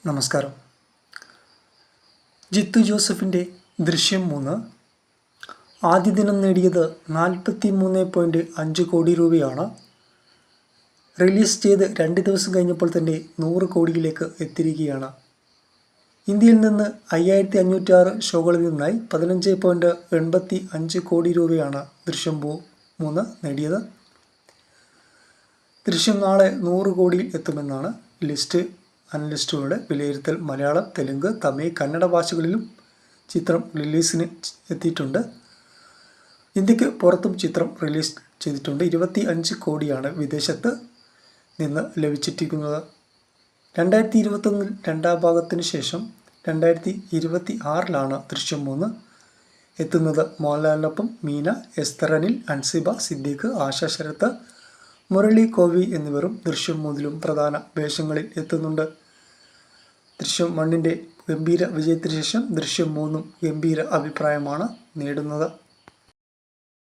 നമസ്കാരം. ജിത്തു ജോസഫിൻ്റെ ദൃശ്യം 3 ആദ്യ ദിനം നേടിയത് 43.5 കോടി രൂപയാണ്. റിലീസ് ചെയ്ത് 2 ദിവസം കഴിഞ്ഞപ്പോൾ തന്നെ 100 കോടിയിലേക്ക് എത്തിയിരിക്കുകയാണ്. ഇന്ത്യയിൽ നിന്ന് 5506 ഷോകളിൽ നിന്നായി 15.85 കോടി രൂപയാണ് ദൃശ്യം 3 നേടിയത്. ദൃശ്യം നാളെ 100 കോടിയിൽ എത്തുമെന്നാണ് അനലിസ്റ്റുകളുടെ വിലയിരുത്തൽ. മലയാളം, തെലുങ്ക്, തമിഴ്, കന്നഡ ഭാഷകളിലും ചിത്രം റിലീസിന് എത്തിയിട്ടുണ്ട്. ഇന്ത്യക്ക് പുറത്തും ചിത്രം റിലീസ് ചെയ്തിട്ടുണ്ട്. 25 കോടിയാണ് വിദേശത്ത് നിന്ന് ലഭിച്ചിരിക്കുന്നത്. 2021 രണ്ടാം ഭാഗത്തിന് ശേഷം 2026 ദൃശ്യം 3 എത്തുന്നത്. മോഹൻലാലിനൊപ്പം മീന, എസ്തർ അനിൽ, അൻസിബ സിദ്ദീഖ്, ആശ ശരത്ത്, മുരളി ഗോപി എന്നിവരും ദൃശ്യം 3 പ്രധാന വേഷങ്ങളിൽ എത്തുന്നുണ്ട്. ദൃശ്യം 1 ഗംഭീര വിജയത്തിന് ശേഷം ദൃശ്യം 3 ഗംഭീര അഭിപ്രായമാണ് നേടുന്നത്.